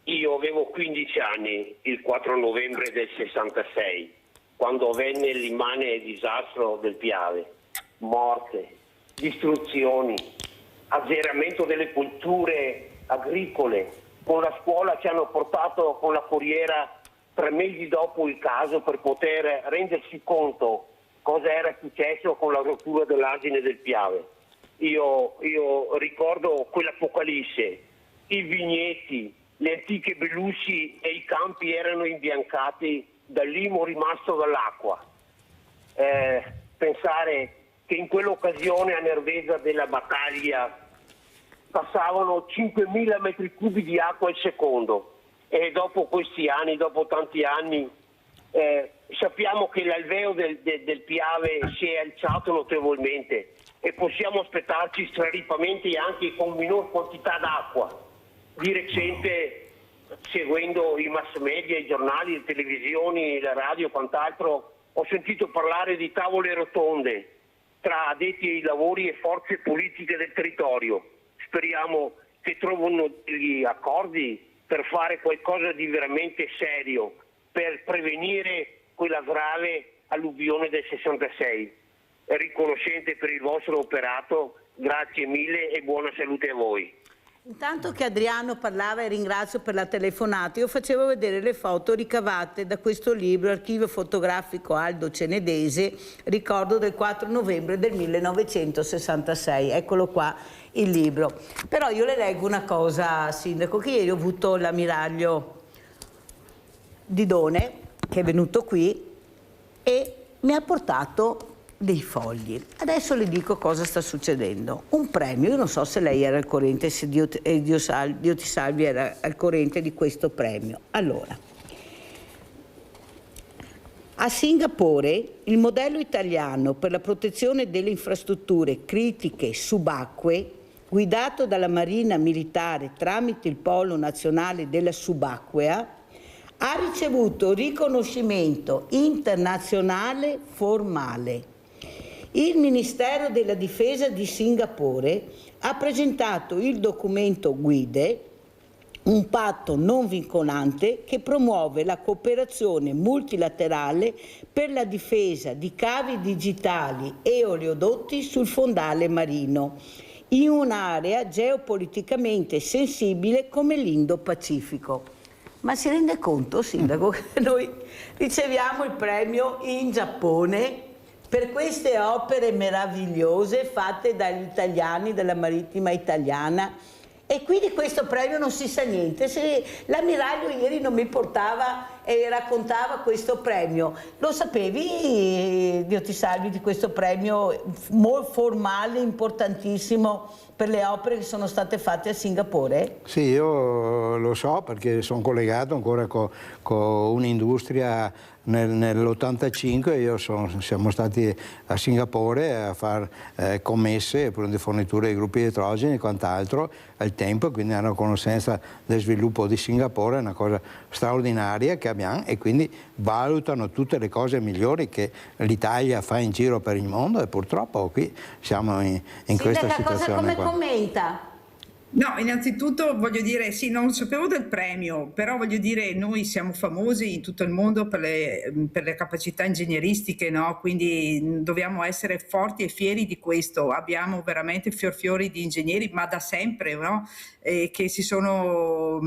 Io avevo 15 anni il 4 novembre del 66, quando avvenne l'immane disastro del Piave. Morte, distruzioni, azzeramento delle culture agricole. Con la scuola ci hanno portato con la corriera 3 mesi dopo il caso per poter rendersi conto cosa era successo con la rottura dell'argine del Piave. Io ricordo quell'apocalisse, i vigneti, le antiche belussi e i campi erano imbiancati dal limo rimasto dall'acqua. Pensare che in quell'occasione a Nervesa della battaglia passavano 5.000 metri cubi di acqua al secondo, e dopo questi anni, dopo tanti anni, sappiamo che l'alveo del Piave si è alzato notevolmente e possiamo aspettarci straripamenti anche con minor quantità d'acqua. Di recente seguendo i mass media, i giornali, le televisioni, la radio e quant'altro, ho sentito parlare di tavole rotonde tra addetti ai lavori e forze politiche del territorio. Speriamo che trovino degli accordi per fare qualcosa di veramente serio, per prevenire quella grave alluvione del 66. Riconoscente per il vostro operato, grazie mille e buona salute a voi. Intanto che Adriano parlava, e ringrazio per la telefonata, io facevo vedere le foto ricavate da questo libro, Archivio fotografico Aldo Cenedese, ricordo del 4 novembre del 1966. Eccolo qua il libro. Però io le leggo una cosa, Sindaco, che ieri ho avuto l'ammiraglio Didone, che è venuto qui, e mi ha portato dei fogli. Adesso le dico cosa sta succedendo. Un premio, io non so se lei era al corrente, se Dio ti salvi era al corrente di questo premio. Allora, a Singapore il modello italiano per la protezione delle infrastrutture critiche subacquee, guidato dalla Marina Militare tramite il Polo Nazionale della Subacquea, ha ricevuto riconoscimento internazionale formale. Il Ministero della Difesa di Singapore ha presentato il documento guide, un patto non vincolante che promuove la cooperazione multilaterale per la difesa di cavi digitali e oleodotti sul fondale marino, in un'area geopoliticamente sensibile come l'Indo-Pacifico. Ma si rende conto, Sindaco, che noi riceviamo il premio in Giappone per queste opere meravigliose fatte dagli italiani, della marittima italiana, e qui di questo premio non si sa niente. Se l'ammiraglio ieri non mi portava e raccontava questo premio, lo sapevi, Dio ti salvi, di questo premio formale, importantissimo per le opere che sono state fatte a Singapore? Sì, io lo so perché sono collegato ancora con un'industria. Nell'85 siamo stati a Singapore a fare commesse per le forniture di gruppi di idrogeni e quant'altro al tempo, quindi hanno conoscenza del sviluppo di Singapore, è una cosa straordinaria che abbiamo, e quindi valutano tutte le cose migliori che l'Italia fa in giro per il mondo, e purtroppo qui siamo in questa situazione. Come qua. Commenta? No, innanzitutto voglio dire, sì, non sapevo del premio, però voglio dire, noi siamo famosi in tutto il mondo per le capacità ingegneristiche, no? Quindi dobbiamo essere forti e fieri di questo. Abbiamo veramente fiori di ingegneri, ma da sempre, no? Che si sono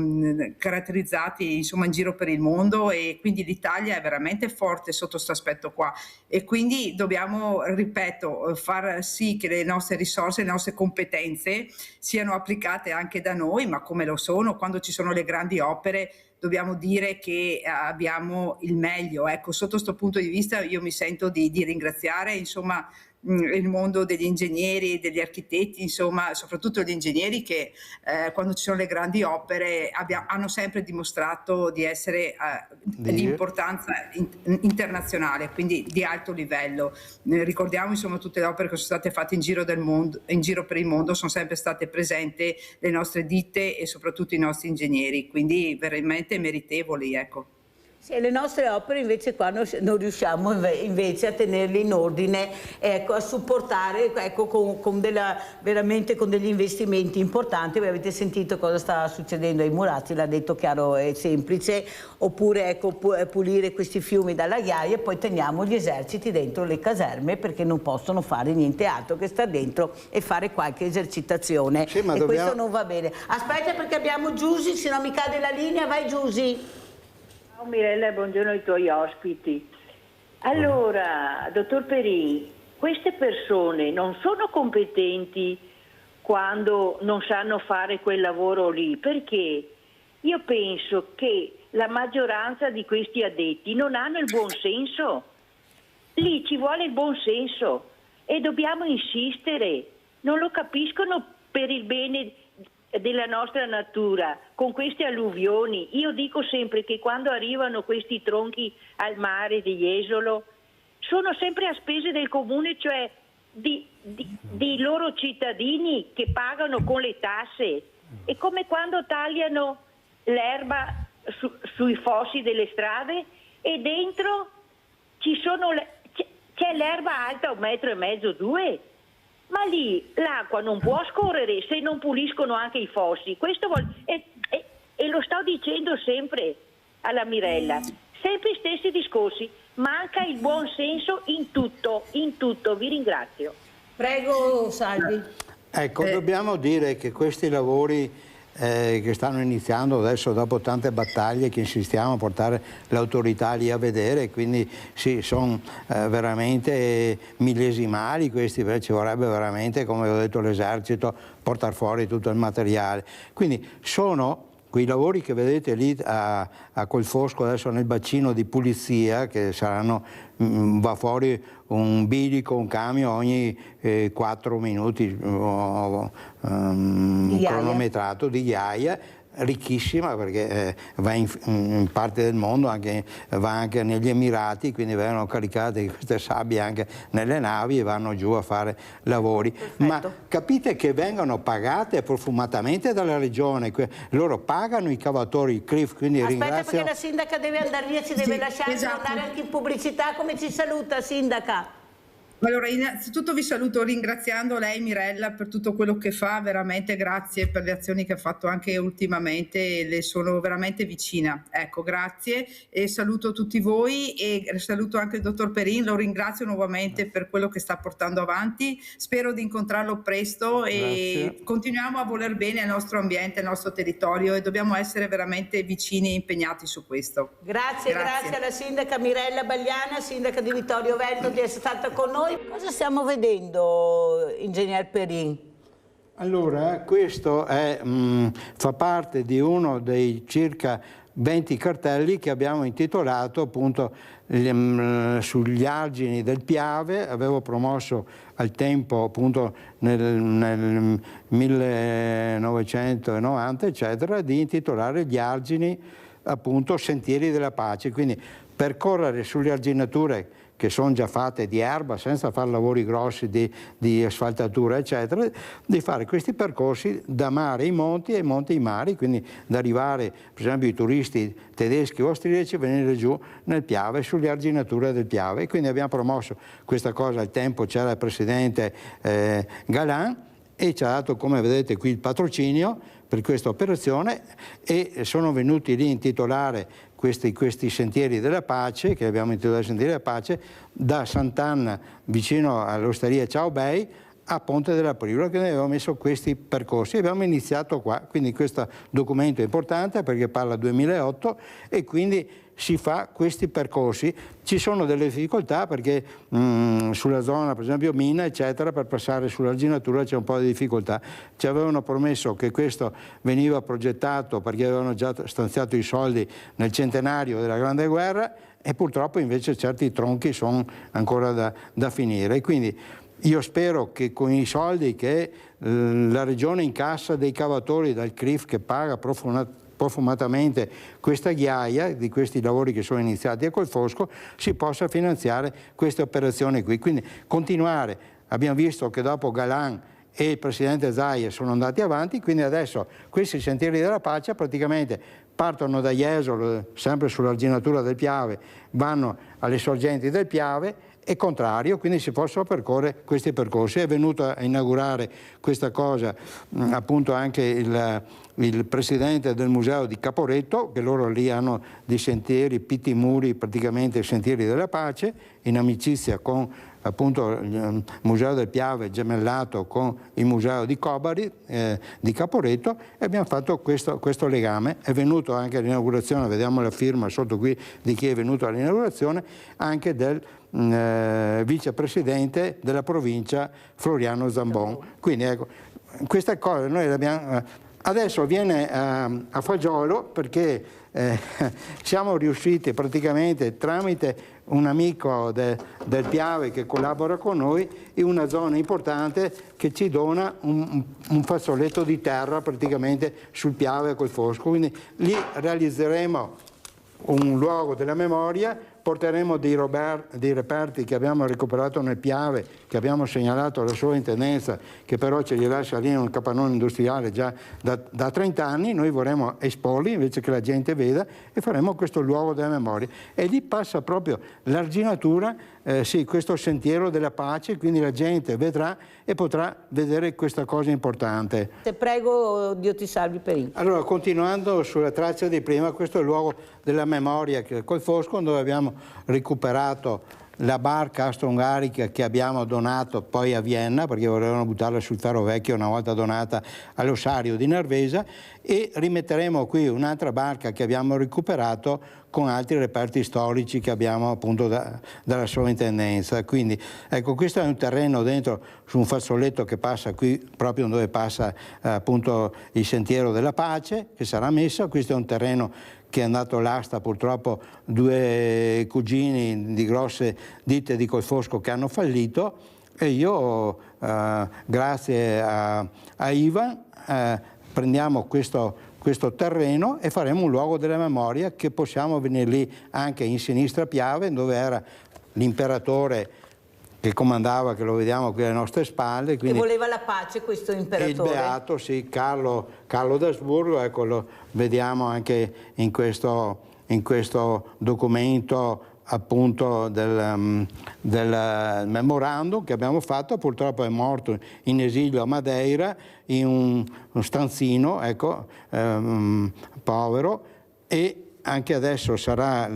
caratterizzati insomma in giro per il mondo, e quindi l'Italia è veramente forte sotto questo aspetto qua, e quindi dobbiamo, ripeto, far sì che le nostre risorse, le nostre competenze siano applicate anche da noi, ma come lo sono quando ci sono le grandi opere dobbiamo dire che abbiamo il meglio. Ecco, sotto questo punto di vista io mi sento di ringraziare insomma il mondo degli ingegneri, degli architetti, insomma soprattutto gli ingegneri che quando ci sono le grandi opere hanno sempre dimostrato di essere di importanza internazionale, quindi di alto livello. Ricordiamo insomma tutte le opere che sono state fatte in giro per il mondo, sono sempre state presenti le nostre ditte e soprattutto i nostri ingegneri, quindi veramente meritevoli, ecco. Sì, le nostre opere invece qua non riusciamo invece a tenerle in ordine, ecco, a supportare, ecco, veramente con degli investimenti importanti. Voi avete sentito cosa sta succedendo ai Murazzi, l'ha detto chiaro e semplice, oppure ecco, pulire questi fiumi dalla ghiaia, e poi teniamo gli eserciti dentro le caserme perché non possono fare niente altro che stare dentro e fare qualche esercitazione, sì, e questo non va bene. Aspetta perché abbiamo Giusy, se no mi cade la linea. Vai Giusy. Ciao Mirella, buongiorno ai tuoi ospiti. Allora, dottor Perin, queste persone non sono competenti quando non sanno fare quel lavoro lì, perché io penso che la maggioranza di questi addetti non hanno il buon senso. Lì ci vuole il buon senso e dobbiamo insistere. Non lo capiscono per il bene della nostra natura, con queste alluvioni. Io dico sempre che quando arrivano questi tronchi al mare di Jesolo sono sempre a spese del comune, cioè di loro cittadini che pagano con le tasse. È come quando tagliano l'erba sui fossi delle strade e dentro c'è l'erba alta 1,5 metri, 2. Ma lì l'acqua non può scorrere se non puliscono anche i fossi. Questo e lo sto dicendo sempre alla Mirella, sempre gli stessi discorsi. Manca il buon senso in tutto. Vi ringrazio. Prego, Salvi. Ecco, dobbiamo dire che questi lavori che stanno iniziando adesso dopo tante battaglie che insistiamo a portare l'autorità lì a vedere, quindi sì, sono veramente millesimali questi, perché ci vorrebbe veramente, come ho detto, l'esercito portare fuori tutto il materiale. Quindi sono quei lavori che vedete lì a Colfosco adesso nel bacino di pulizia, che saranno, va fuori un bilico, un camion ogni 4 minuti cronometrato di ghiaia, ricchissima, perché va in parte del mondo, va anche negli Emirati, quindi vengono caricate queste sabbie anche nelle navi e vanno giù a fare lavori. Perfetto. Ma capite che vengono pagate profumatamente dalla regione, loro pagano i cavatori, il CRIF, quindi Aspetta, perché la sindaca deve andare via, ci deve lasciare, esatto. andare anche in pubblicità. Come ci saluta, sindaca? Allora, innanzitutto vi saluto ringraziando lei, Mirella, per tutto quello che fa, veramente grazie per le azioni che ha fatto anche ultimamente, le sono veramente vicina. Ecco, grazie, e saluto tutti voi e saluto anche il dottor Perin, lo ringrazio nuovamente per quello che sta portando avanti, spero di incontrarlo presto e continuiamo a voler bene al nostro ambiente, al nostro territorio, e dobbiamo essere veramente vicini e impegnati su questo. Grazie alla sindaca Mirella Bagliana, sindaca di Vittorio Veneto, di essere stata con noi. Cosa stiamo vedendo, ingegner Perin? Allora, questo fa parte di uno dei circa 20 cartelli che abbiamo intitolato appunto sugli argini del Piave. Avevo promosso al tempo appunto nel 1990 eccetera di intitolare gli argini appunto Sentieri della Pace, quindi percorrere sulle arginature che sono già fatte di erba senza fare lavori grossi di asfaltatura eccetera, di fare questi percorsi da mare ai monti e monti ai mari, quindi da arrivare per esempio i turisti tedeschi o austriaci a venire giù nel Piave, sulle arginature del Piave, e quindi abbiamo promosso questa cosa. Al tempo c'era il presidente Galan e ci ha dato, come vedete qui, il patrocinio per questa operazione, e sono venuti lì a intitolare questi Sentieri della Pace, che abbiamo intitolato Sentieri della Pace, da Sant'Anna vicino all'osteria Ciao Bei a Ponte della Priula, che noi avevamo messo questi percorsi. Abbiamo iniziato qua, quindi questo documento è importante perché parla 2008 e quindi si fa questi percorsi. Ci sono delle difficoltà perché sulla zona, per esempio Mina, eccetera, per passare sull'arginatura c'è un po' di difficoltà. Ci avevano promesso che questo veniva progettato perché avevano già stanziato i soldi nel centenario della Grande Guerra, e purtroppo invece certi tronchi sono ancora da finire. E quindi io spero che con i soldi che la Regione incassa dei cavatori dal CRIF, che paga profumatamente questa ghiaia di questi lavori che sono iniziati a Colfosco, si possa finanziare queste operazioni qui. Quindi continuare. Abbiamo visto che dopo Galan e il presidente Zaia sono andati avanti, quindi adesso questi Sentieri della Pace praticamente partono da Jesolo, sempre sull'arginatura del Piave, vanno alle sorgenti del Piave e contrario, quindi si possono percorrere questi percorsi. È venuto a inaugurare questa cosa appunto anche il presidente del museo di Caporetto, che loro lì hanno dei sentieri, pitti muri, praticamente Sentieri della Pace, in amicizia con appunto il museo del Piave gemellato con il museo di Cobari di Caporetto, e abbiamo fatto questo legame. È venuto anche all'inaugurazione, vediamo la firma sotto qui di chi è venuto all'inaugurazione, anche del vicepresidente della provincia Floriano Zambon. Quindi ecco, queste cose noi le abbiamo. Adesso viene a fagiolo perché siamo riusciti praticamente tramite un amico del Piave che collabora con noi in una zona importante che ci dona un fazzoletto di terra praticamente sul Piave a Colfosco. Quindi lì realizzeremo un luogo della memoria porteremo dei reperti che abbiamo recuperato nel Piave, che abbiamo segnalato alla sovrintendenza, che però ce li lascia lì in un capannone industriale già da 30 anni. Noi vorremmo esporli invece che la gente veda, e faremo questo luogo della memoria. E lì passa proprio l'arginatura, sì, questo sentiero della pace, quindi la gente vedrà e potrà vedere questa cosa importante. Te prego, Dio ti salvi Perin. Allora, continuando sulla traccia di prima, questo è il luogo della memoria col Foscon, dove abbiamo recuperato la barca austro-ungarica che abbiamo donato poi a Vienna, perché volevano buttarla sul ferro vecchio una volta donata all'ossario di Nervesa, e rimetteremo qui un'altra barca che abbiamo recuperato con altri reperti storici che abbiamo appunto dalla sovrintendenza. Quindi ecco, questo è un terreno dentro su un fazzoletto che passa qui proprio dove passa appunto il sentiero della pace, che sarà messo. Questo è un terreno che è andato all'asta, purtroppo 2 cugini di grosse ditte di Colfosco che hanno fallito, e io grazie a Ivan prendiamo questo terreno e faremo un luogo della memoria, che possiamo venire lì anche in sinistra Piave, dove era l'imperatore che comandava, che lo vediamo qui alle nostre spalle. Quindi, che voleva la pace questo imperatore. Il beato, sì, Carlo d'Asburgo, ecco, lo vediamo anche in questo documento appunto del memorandum che abbiamo fatto. Purtroppo è morto in esilio a Madeira, in un stanzino, ecco, povero, e anche adesso sarà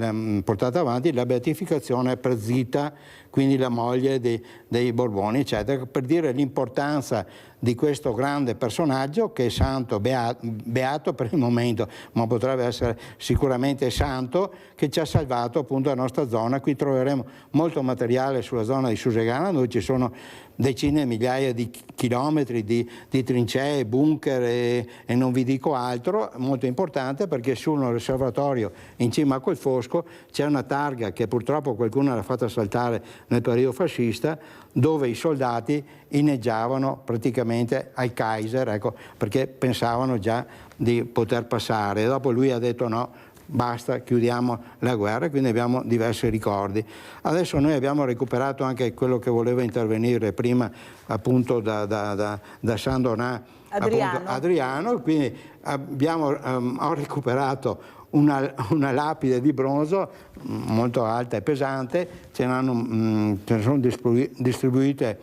portata avanti la beatificazione per Zita, quindi la moglie dei Borboni, eccetera, per dire l'importanza di questo grande personaggio che è santo, beato per il momento, ma potrebbe essere sicuramente santo, che ci ha salvato appunto la nostra zona. Qui troveremo molto materiale sulla zona di Susegana, dove ci sono decine, migliaia di chilometri di trincee, bunker e non vi dico altro. Molto importante, perché sull'osservatorio in cima a quel Fosco c'è una targa che purtroppo qualcuno l'ha fatta saltare nel periodo fascista, dove i soldati inneggiavano praticamente al Kaiser, ecco, perché pensavano già di poter passare. Dopo lui ha detto no, basta, chiudiamo la guerra, quindi abbiamo diversi ricordi. Adesso noi abbiamo recuperato anche quello che voleva intervenire prima appunto da San Donà, Adriano, quindi ho recuperato una lapide di bronzo molto alta e pesante, ce ne sono distribuite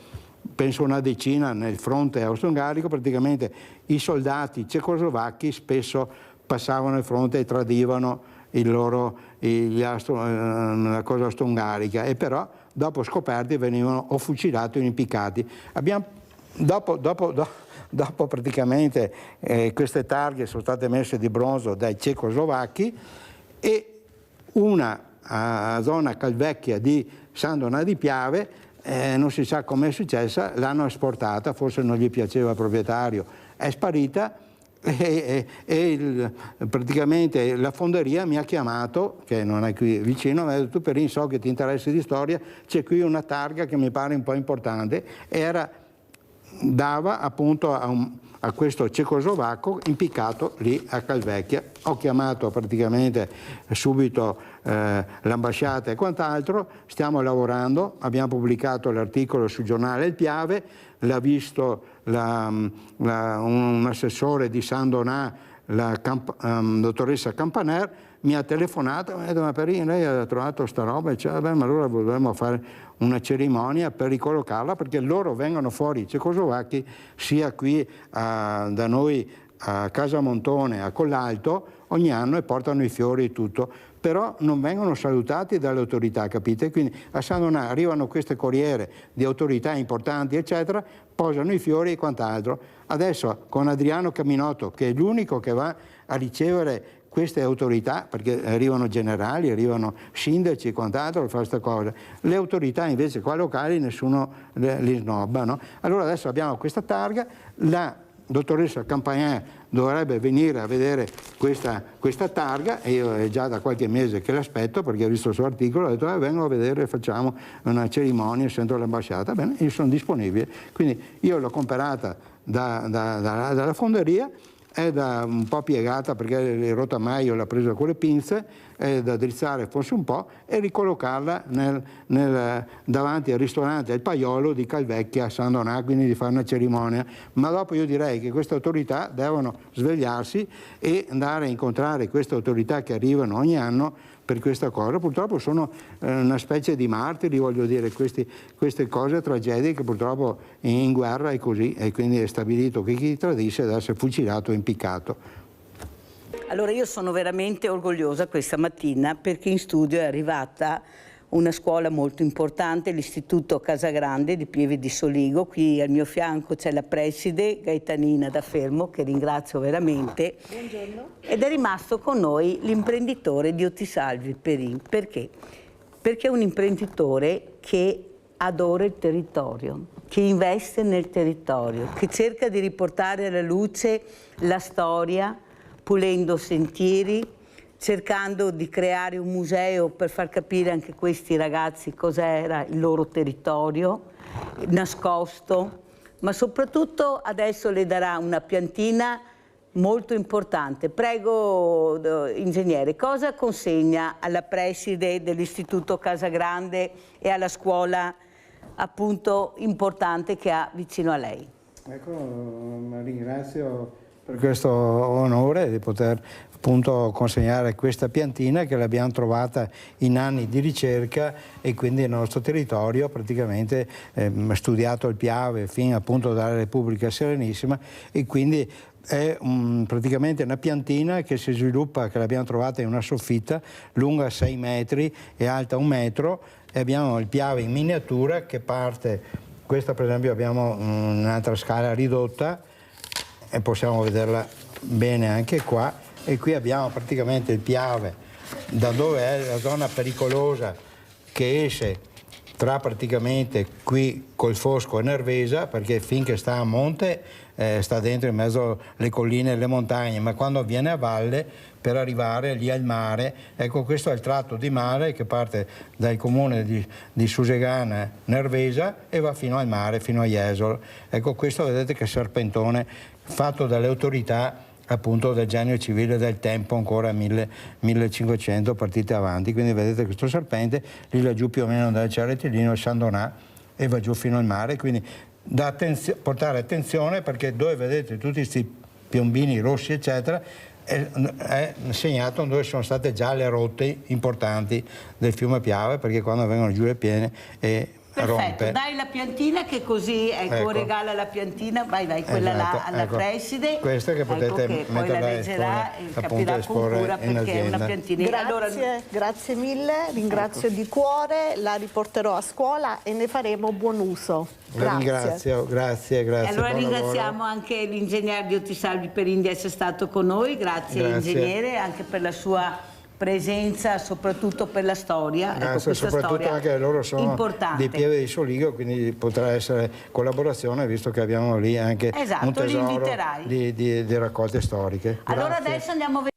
penso una decina nel fronte austro-ungarico. Praticamente i soldati cecoslovacchi spesso passavano il fronte e tradivano la cosa austro-ungarica, e però dopo scoperti venivano o fucilati o impiccati. Dopo praticamente queste targhe sono state messe di bronzo dai cecoslovacchi, e una zona Calvecchia di San Donà di Piave, non si sa come è successa, l'hanno esportata, forse non gli piaceva il proprietario, è sparita, e praticamente la fonderia mi ha chiamato, che non è qui vicino, mi ha detto: tu Perin, so che ti interessi di storia, c'è qui una targa che mi pare un po' importante, e dava appunto a questo cecoslovacco impiccato lì a Calvecchia. Ho chiamato praticamente subito l'ambasciata e quant'altro, stiamo lavorando, abbiamo pubblicato l'articolo sul giornale Il Piave, l'ha visto un assessore di San Donà, la dottoressa Campaner, mi ha telefonato, mi ha detto: ma Perin, lei ha trovato sta roba? E cioè, ma allora dovremmo fare una cerimonia per ricollocarla, perché loro vengono fuori, i cecoslovacchi, sia qui da noi a Casa Montone, a Collalto, ogni anno, e portano i fiori e tutto, però non vengono salutati dalle autorità, capite? Quindi a San Donà arrivano queste corriere di autorità importanti, eccetera, posano i fiori e quant'altro. Adesso con Adriano Caminotto, che è l'unico che va a ricevere queste autorità, perché arrivano generali, arrivano sindaci e quant'altro per fare questa cosa, le autorità invece qua locali nessuno li snobba, no? Allora adesso abbiamo questa targa, la dottoressa Campagnà dovrebbe venire a vedere questa targa, e io è già da qualche mese che l'aspetto, perché ho visto il suo articolo, ho detto vengo a vedere, facciamo una cerimonia, sento l'ambasciata. Bene, io sono disponibile, quindi io l'ho comprata dalla fonderia, è un po' piegata perché il rotamaio l'ha preso con le pinze, da drizzare forse un po' e ricollocarla davanti al ristorante Il Paiolo di Calvecchia a San Donà, quindi di fare una cerimonia. Ma dopo io direi che queste autorità devono svegliarsi e andare a incontrare queste autorità che arrivano ogni anno per questa cosa. Purtroppo sono una specie di martiri, voglio dire, queste cose, tragedie che purtroppo in guerra è così, e quindi è stabilito che chi tradisce deve essere fucilato e impiccato. Allora io sono veramente orgogliosa questa mattina perché in studio è arrivata una scuola molto importante, l'Istituto Casagrande di Pieve di Soligo. Qui al mio fianco c'è la preside Gaetanina da Fermo, che ringrazio veramente. Buongiorno. Ed è rimasto con noi l'imprenditore Diotisalvi Perin. Perché? Perché è un imprenditore che adora il territorio, che investe nel territorio, che cerca di riportare alla luce la storia, pulendo sentieri, cercando di creare un museo per far capire anche a questi ragazzi cos'era il loro territorio nascosto, ma soprattutto adesso le darà una piantina molto importante. Prego, ingegnere, cosa consegna alla preside dell'Istituto Casagrande e alla scuola appunto importante che ha vicino a lei? Ecco, ringrazio per questo onore di poter appunto consegnare questa piantina che l'abbiamo trovata in anni di ricerca, e quindi il nostro territorio praticamente studiato il Piave fino appunto dalla Repubblica Serenissima, e quindi è praticamente una piantina che si sviluppa, che l'abbiamo trovata in una soffitta lunga 6 metri e alta 1 metro, e abbiamo il Piave in miniatura che parte, questa per esempio abbiamo un'altra scala ridotta e possiamo vederla bene anche qua, e qui abbiamo praticamente il Piave da dove è la zona pericolosa che esce tra praticamente qui col Fosco e Nervesa, perché finché sta a monte sta dentro in mezzo alle colline e alle montagne, ma quando viene a valle per arrivare lì al mare, ecco questo è il tratto di mare che parte dal comune di Susegana Nervesa e va fino al mare, fino a Jesolo. Ecco questo vedete che serpentone fatto dalle autorità appunto del genio civile del tempo, ancora 1500 partite avanti, quindi vedete questo serpente lì laggiù più o meno dal Ceretilino San Donà e va giù fino al mare, quindi da portare attenzione perché dove vedete tutti questi piombini rossi eccetera è segnato dove sono state già le rotte importanti del fiume Piave, perché quando vengono giù le piene Perfetto, rompe. dai la piantina che così ecco. Regala la piantina, vai quella esatto, là alla ecco. preside, questa che potete ecco che poi la leggerà e capirà con cura perché è una piantina. Grazie, allora, grazie mille, ringrazio di cuore, la riporterò a scuola e ne faremo buon uso. La ringrazio, grazie. E allora buon ringraziamo lavoro. anche l'ingegnere Diotisalvi Perin di essere stato con noi, grazie. Ingegnere anche per la sua presenza, soprattutto per la storia. Grazie, ecco, soprattutto storia anche loro sono importante. di Pieve di Soligo, quindi potrà essere collaborazione visto che abbiamo lì anche un tesoro di raccolte storiche. Allora Grazie. adesso andiamo a vedere